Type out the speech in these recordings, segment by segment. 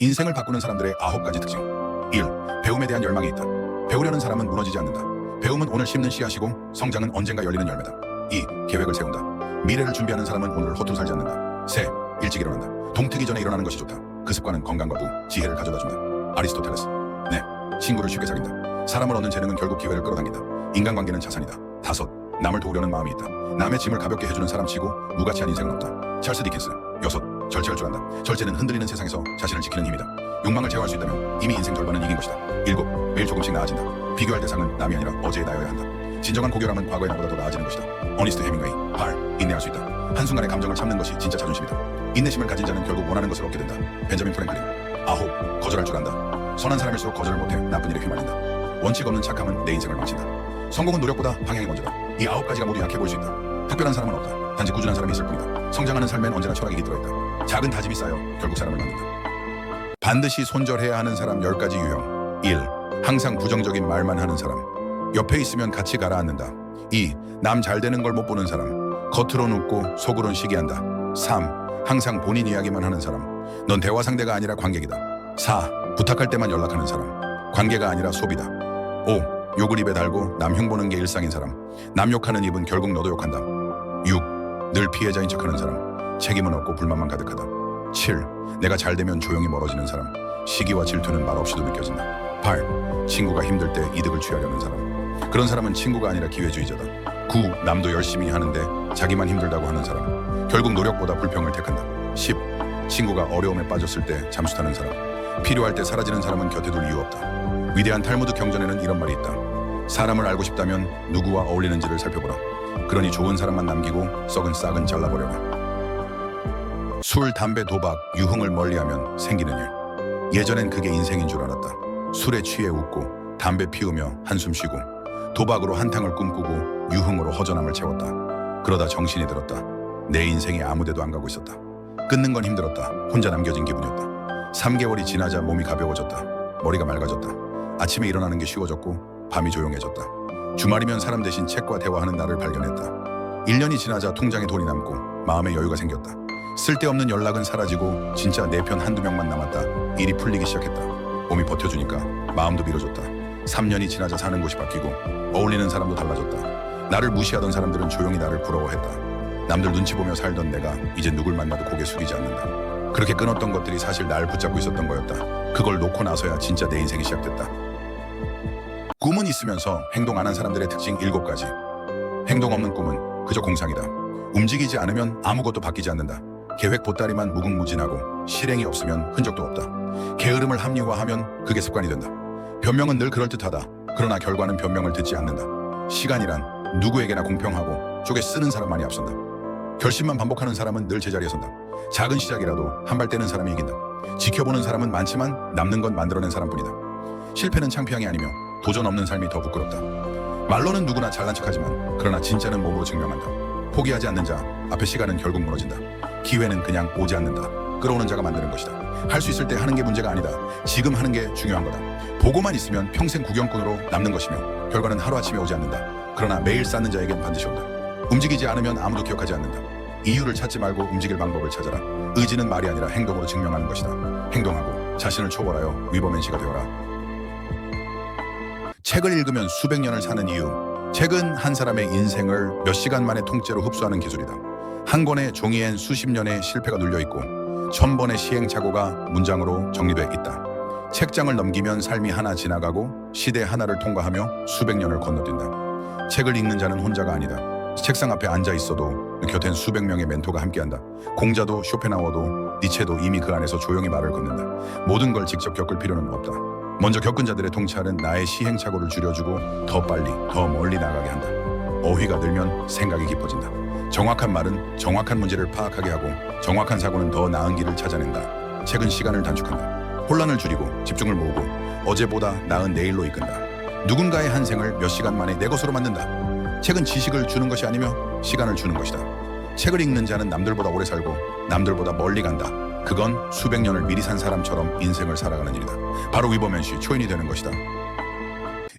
인생을 바꾸는 사람들의 9가지 특징. 1. 배움에 대한 열망이 있다. 배우려는 사람은 무너지지 않는다. 배움은 오늘 심는 씨앗이고 성장은 언젠가 열리는 열매다. 2. 계획을 세운다. 미래를 준비하는 사람은 오늘을 허투루 살지 않는다. 3. 일찍 일어난다. 동트기 전에 일어나는 것이 좋다. 그 습관은 건강과 부, 지혜를 가져다준다. 아리스토텔레스. 4. 친구를 쉽게 사귄다. 사람을 얻는 재능은 결국 기회를 끌어당긴다. 인간관계는 자산이다. 5. 남을 도우려는 마음이 있다. 남의 짐을 가볍게 해주는 사람치고 무가치한 인생은 없다. 찰스 디켄스. 6. 절제할 줄 안다. 절제는 흔들리는 세상에서 자신을 지키는 힘이다. 욕망을 제어할 수 있다면 이미 인생 절반은 이긴 것이다. 7. 매일 조금씩 나아진다. 비교할 대상은 남이 아니라 어제의 나여야 한다. 진정한 고결함은 과거의 나보다 더 나아지는 것이다. 어니스트 해밍웨이. 8. 인내할 수 있다. 한순간의 감정을 참는 것이 진짜 자존심이다. 인내심을 가진 자는 결국 원하는 것을 얻게 된다. 벤자민 프랭클린. 9. 거절할 줄 안다. 선한 사람일수록 거절을 못해 나쁜 일에 휘말린다. 원칙 없는 착함은 내 인생을 망친다. 성공은 노력보다 방향이 먼저다. 이 9가지가 모두 약해 보일 수 있다. 특별한 사람은 없다. 단지 꾸준한 사람이 있을 뿐이다. 성장하는 삶엔 언제나 철학이 깃들어있다. 작은 다짐이 쌓여 결국 사람을 만든다. 반드시 손절해야 하는 사람 10가지 유형. 1. 항상 부정적인 말만 하는 사람. 옆에 있으면 같이 가라앉는다. 2. 남 잘 되는 걸 못 보는 사람. 겉으론 웃고 속으론 시기한다. 3. 항상 본인 이야기만 하는 사람. 넌 대화 상대가 아니라 관객이다. 4. 부탁할 때만 연락하는 사람. 관계가 아니라 소비다. 5. 욕을 입에 달고 남 흉보는 게 일상인 사람. 남 욕하는 입은 결국 너도 욕한다. 6. 늘 피해자인 척하는 사람. 책임은 없고 불만만 가득하다. 7. 내가 잘 되면 조용히 멀어지는 사람. 시기와 질투는 말없이도 느껴진다. 8. 친구가 힘들 때 이득을 취하려는 사람. 그런 사람은 친구가 아니라 기회주의자다. 9. 남도 열심히 하는데 자기만 힘들다고 하는 사람. 결국 노력보다 불평을 택한다. 10. 친구가 어려움에 빠졌을 때 잠수 타는 사람. 필요할 때 사라지는 사람은 곁에 둘 이유 없다. 위대한 탈무드 경전에는 이런 말이 있다. 사람을 알고 싶다면 누구와 어울리는지를 살펴보라. 그러니 좋은 사람만 남기고 썩은 싹은 잘라버려라. 술, 담배, 도박, 유흥을 멀리하면 생기는 일. 예전엔 그게 인생인 줄 알았다. 술에 취해 웃고 담배 피우며 한숨 쉬고 도박으로 한탕을 꿈꾸고 유흥으로 허전함을 채웠다. 그러다 정신이 들었다. 내 인생이 아무데도 안 가고 있었다. 끊는 건 힘들었다. 혼자 남겨진 기분이었다. 3개월이 지나자 몸이 가벼워졌다. 머리가 맑아졌다. 아침에 일어나는 게 쉬워졌고 밤이 조용해졌다. 주말이면 사람 대신 책과 대화하는 나를 발견했다. 1년이 지나자 통장에 돈이 남고 마음에 여유가 생겼다. 쓸데없는 연락은 사라지고 진짜 내 편 한두 명만 남았다. 일이 풀리기 시작했다. 몸이 버텨주니까 마음도 밀어줬다. 3년이 지나자 사는 곳이 바뀌고 어울리는 사람도 달라졌다. 나를 무시하던 사람들은 조용히 나를 부러워했다. 남들 눈치 보며 살던 내가 이제 누굴 만나도 고개 숙이지 않는다. 그렇게 끊었던 것들이 사실 날 붙잡고 있었던 거였다. 그걸 놓고 나서야 진짜 내 인생이 시작됐다. 꿈은 있으면서 행동 안 한 사람들의 특징 7가지. 행동 없는 꿈은 그저 공상이다. 움직이지 않으면 아무것도 바뀌지 않는다. 계획 보따리만 무궁무진하고 실행이 없으면 흔적도 없다. 게으름을 합리화하면 그게 습관이 된다. 변명은 늘 그럴듯하다. 그러나 결과는 변명을 듣지 않는다. 시간이란 누구에게나 공평하고 쪼개 쓰는 사람만이 앞선다. 결심만 반복하는 사람은 늘 제자리에 선다. 작은 시작이라도 한 발 떼는 사람이 이긴다. 지켜보는 사람은 많지만 남는 건 만들어낸 사람뿐이다. 실패는 창피함이 아니며 도전 없는 삶이 더 부끄럽다. 말로는 누구나 잘난 척하지만 그러나 진짜는 몸으로 증명한다. 포기하지 않는 자 앞에 시간은 결국 무너진다. 기회는 그냥 오지 않는다. 끌어오는 자가 만드는 것이다. 할 수 있을 때 하는 게 문제가 아니다. 지금 하는 게 중요한 거다. 보고만 있으면 평생 구경꾼으로 남는 것이며 결과는 하루아침에 오지 않는다. 그러나 매일 쌓는 자에겐 반드시 온다. 움직이지 않으면 아무도 기억하지 않는다. 이유를 찾지 말고 움직일 방법을 찾아라. 의지는 말이 아니라 행동으로 증명하는 것이다. 행동하고 자신을 초월하여 위버맨시가 되어라. 책을 읽으면 수백 년을 사는 이유. 책은 한 사람의 인생을 몇 시간 만에 통째로 흡수하는 기술이다. 한 권의 종이엔 수십 년의 실패가 눌려있고 1000번의 시행착오가 문장으로 정리돼 있다. 책장을 넘기면 삶이 하나 지나가고 시대 하나를 통과하며 수백 년을 건너뛴다. 책을 읽는 자는 혼자가 아니다. 책상 앞에 앉아 있어도 곁엔 수백 명의 멘토가 함께한다. 공자도 쇼펜하워도 니체도 이미 그 안에서 조용히 말을 걷는다. 모든 걸 직접 겪을 필요는 없다. 먼저 겪은 자들의 통찰은 나의 시행착오를 줄여주고 더 빨리 더 멀리 나가게 한다. 어휘가 늘면 생각이 깊어진다. 정확한 말은 정확한 문제를 파악하게 하고 정확한 사고는 더 나은 길을 찾아낸다. 책은 시간을 단축한다. 혼란을 줄이고 집중을 모으고 어제보다 나은 내일로 이끈다. 누군가의 한 생을 몇 시간 만에 내 것으로 만든다. 책은 지식을 주는 것이 아니며 시간을 주는 것이다. 책을 읽는 자는 남들보다 오래 살고 남들보다 멀리 간다. 그건 수백 년을 미리 산 사람처럼 인생을 살아가는 일이다. 바로 위버맨시 초인이 되는 것이다.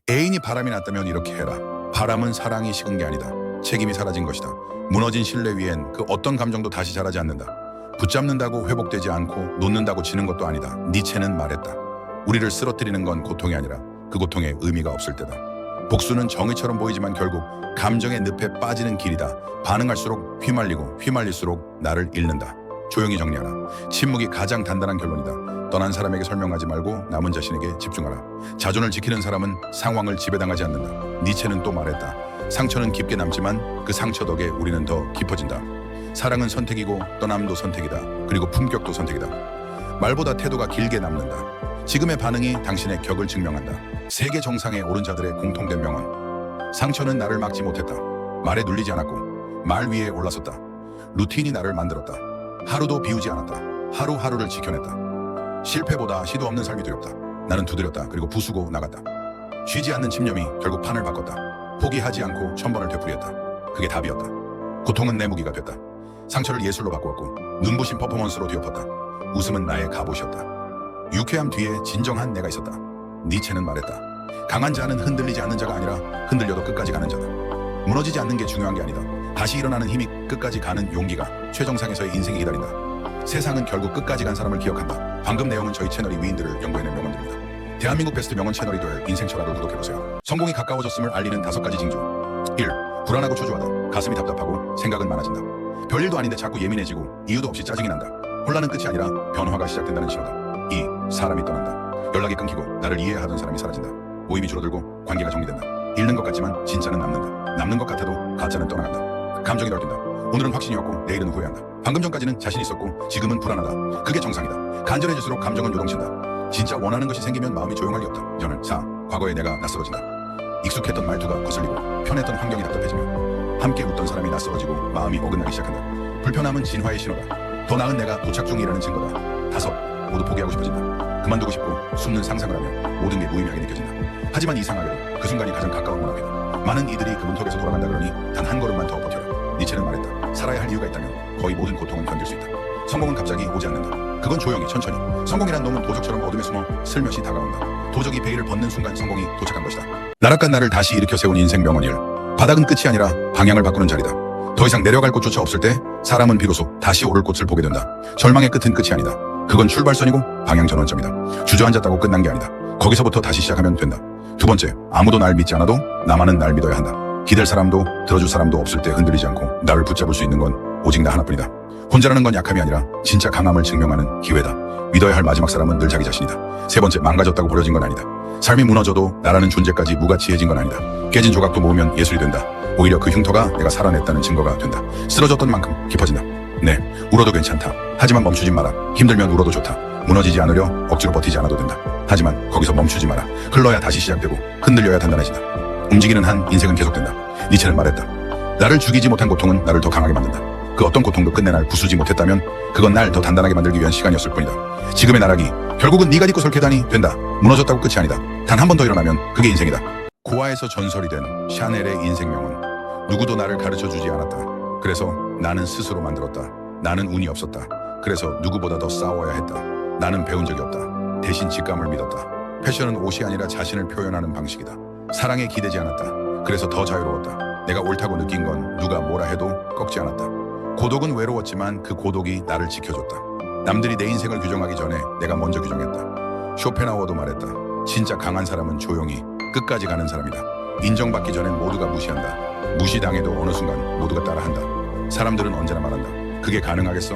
애인이 바람이 났다면 이렇게 해라. 바람은 사랑이 식은 게 아니다. 책임이 사라진 것이다. 무너진 신뢰 위엔 그 어떤 감정도 다시 자라지 않는다. 붙잡는다고 회복되지 않고 놓는다고 지는 것도 아니다. 니체는 말했다. 우리를 쓰러뜨리는 건 고통이 아니라 그 고통에 의미가 없을 때다. 복수는 정의처럼 보이지만 결국 감정의 늪에 빠지는 길이다. 반응할수록 휘말리고 휘말릴수록 나를 잃는다. 조용히 정리하라. 침묵이 가장 단단한 결론이다. 떠난 사람에게 설명하지 말고 남은 자신에게 집중하라. 자존을 지키는 사람은 상황을 지배당하지 않는다. 니체는 또 말했다. 상처는 깊게 남지만 그 상처 덕에 우리는 더 깊어진다. 사랑은 선택이고 떠남도 선택이다. 그리고 품격도 선택이다. 말보다 태도가 길게 남는다. 지금의 반응이 당신의 격을 증명한다. 세계 정상에 오른 자들의 공통된 명언. 상처는 나를 막지 못했다. 말에 눌리지 않았고 말 위에 올라섰다. 루틴이 나를 만들었다. 하루도 비우지 않았다. 하루하루를 지켜냈다. 실패보다 시도 없는 삶이 두렵다. 나는 두드렸다. 그리고 부수고 나갔다. 쉬지 않는 집념이 결국 판을 바꿨다. 포기하지 않고 1000번을 되풀이했다. 그게 답이었다. 고통은 내 무기가 됐다. 상처를 예술로 바꾸었고 눈부신 퍼포먼스로 뒤엎었다. 웃음은 나의 갑옷이었다. 유쾌함 뒤에 진정한 내가 있었다. 니체는 말했다. 강한 자는 흔들리지 않는 자가 아니라 흔들려도 끝까지 가는 자다. 무너지지 않는 게 중요한 게 아니다. 다시 일어나는 힘이 끝까지 가는 용기가 최정상에서의 인생이 기다린다. 세상은 결국 끝까지 간 사람을 기억한다. 방금 내용은 저희 채널이 위인들을 연구해낸 명언들입니다. 대한민국 베스트 명언 채널이 될 인생철학을 구독해보세요. 성공이 가까워졌음을 알리는 5가지 징조. 1. 불안하고 초조하다. 가슴이 답답하고 생각은 많아진다. 별일도 아닌데 자꾸 예민해지고 이유도 없이 짜증이 난다. 혼란은 끝이 아니라 변화가 시작된다는 신호다. 2. 사람이 떠난다. 연락이 끊기고 나를 이해하던 사람이 사라진다. 모임이 줄어들고 관계가 정리된다. 잃는 것 같지만 진짜는 남는다. 남는 것 같아도 가짜는 떠나간다. 감정이 널뛴다. 오늘은 확신이 없고 내일은 후회한다. 방금 전까지는 자신 있었고 지금은 불안하다. 그게 정상이다. 간절해질수록 감정은 요동친다. 진짜 원하는 것이 생기면 마음이 조용할 리 없다. 저는 4. 과거의 내가 낯설어진다. 익숙했던 말투가 거슬리고 편했던 환경이 답답해지며 함께 웃던 사람이 낯설어지고 마음이 어긋나기 시작한다. 불편함은 진화의 신호다. 더 나은 내가 도착 중이라는 증거다. 5. 모두 포기하고 싶어진다. 그만두고 싶고 숨는 상상을 하며 모든 게 무의미하게 느껴진다. 하지만 이상하게도 그 순간이 가장 가까운 문앞이다. 많은 이들이 그 문턱에서 돌아간다 그러니 단 한 걸음만 더 버텨라. 니체는 말했다. 살아야 할 이유가 있다면 거의 모든 고통은 견딜 수 있다. 성공은 갑자기 오지 않는다. 그건 조용히 천천히. 성공이란 놈은 도적처럼 어둠에 숨어 슬며시 다가온다. 도적이 베일을 벗는 순간 성공이 도착한 것이다. 나락간 나를 다시 일으켜 세운 인생 명언 1. 바닥은 끝이 아니라 방향을 바꾸는 자리다. 더 이상 내려갈 곳조차 없을 때 사람은 비로소 다시 오를 곳을 보게 된다. 절망의 끝은 끝이 아니다. 그건 출발선이고 방향 전환점이다. 주저앉았다고 끝난 게 아니다. 거기서부터 다시 시작하면 된다. 2번째, 아무도 날 믿지 않아도 나만은 날 믿어야 한다. 기댈 사람도 들어줄 사람도 없을 때 흔들리지 않고 나를 붙잡을 수 있는 건 오직 나 하나뿐이다. 혼자라는 건 약함이 아니라 진짜 강함을 증명하는 기회다. 믿어야 할 마지막 사람은 늘 자기 자신이다. 3번째, 망가졌다고 버려진 건 아니다. 삶이 무너져도 나라는 존재까지 무가치해진 건 아니다. 깨진 조각도 모으면 예술이 된다. 오히려 그 흉터가 내가 살아냈다는 증거가 된다. 쓰러졌던 만큼 깊어진다. 네, 울어도 괜찮다. 하지만 멈추지 마라. 힘들면 울어도 좋다. 무너지지 않으려 억지로 버티지 않아도 된다. 하지만 거기서 멈추지 마라. 흘러야 다시 시작되고 흔들려야 단단해진다. 움직이는 한 인생은 계속된다. 니체는 말했다. 나를 죽이지 못한 고통은 나를 더 강하게 만든다. 그 어떤 고통도 끝내 날 부수지 못했다면 그건 날 더 단단하게 만들기 위한 시간이었을 뿐이다. 지금의 나락이 결국은 네가 딛고 설 계단이 된다. 무너졌다고 끝이 아니다. 단 한 번 더 일어나면 그게 인생이다. 고아에서 전설이 된 샤넬의 인생 명언. 누구도 나를 가르쳐주지 않았다. 그래서 나는 스스로 만들었다. 나는 운이 없었다. 그래서 누구보다 더 싸워야 했다. 나는 배운 적이 없다. 대신 직감을 믿었다. 패션은 옷이 아니라 자신을 표현하는 방식이다. 사랑에 기대지 않았다. 그래서 더 자유로웠다. 내가 옳다고 느낀 건 누가 뭐라 해도 꺾지 않았다. 고독은 외로웠지만 그 고독이 나를 지켜줬다. 남들이 내 인생을 규정하기 전에 내가 먼저 규정했다. 쇼펜하우어도 말했다. 진짜 강한 사람은 조용히 끝까지 가는 사람이다. 인정받기 전엔 모두가 무시한다. 무시당해도 어느 순간 모두가 따라한다. 사람들은 언제나 말한다. 그게 가능하겠어?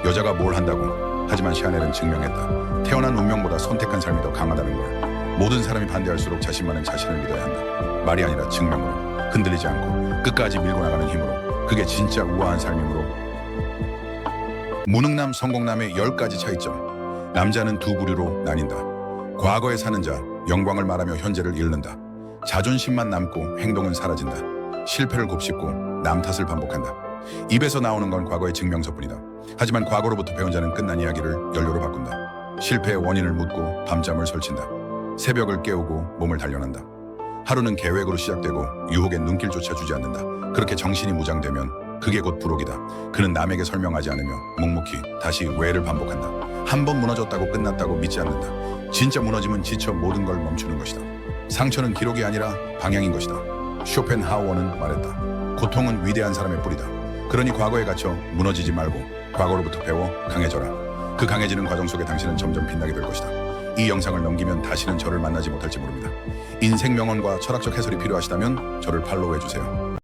여자가 뭘 한다고? 하지만 샤넬은 증명했다. 태어난 운명보다 선택한 삶이 더 강하다는 걸. 모든 사람이 반대할수록 자신만은 자신을 믿어야 한다. 말이 아니라 증명으로. 흔들리지 않고 끝까지 밀고 나가는 힘으로. 그게 진짜 우아한 삶이므로. 무능남 성공남의 10가지 차이점. 남자는 두 부류로 나뉜다. 과거에 사는 자, 영광을 말하며 현재를 잃는다. 자존심만 남고 행동은 사라진다. 실패를 곱씹고 남 탓을 반복한다. 입에서 나오는 건 과거의 증명서뿐이다. 하지만 과거로부터 배운 자는 끝난 이야기를 연료로 바꾼다. 실패의 원인을 묻고 밤잠을 설친다. 새벽을 깨우고 몸을 단련한다. 하루는 계획으로 시작되고 유혹엔 눈길조차 주지 않는다. 그렇게 정신이 무장되면 그게 곧 부록이다. 그는 남에게 설명하지 않으며 묵묵히 다시 왜를 반복한다. 한 번 무너졌다고 끝났다고 믿지 않는다. 진짜 무너짐은 지쳐 모든 걸 멈추는 것이다. 상처는 기록이 아니라 방향인 것이다. 쇼펜하우어는 말했다. 고통은 위대한 사람의 뿌리다. 그러니 과거에 갇혀 무너지지 말고 과거로부터 배워 강해져라. 그 강해지는 과정 속에 당신은 점점 빛나게 될 것이다. 이 영상을 넘기면 다시는 저를 만나지 못할지 모릅니다. 인생 명언과 철학적 해설이 필요하시다면 저를 팔로우해주세요.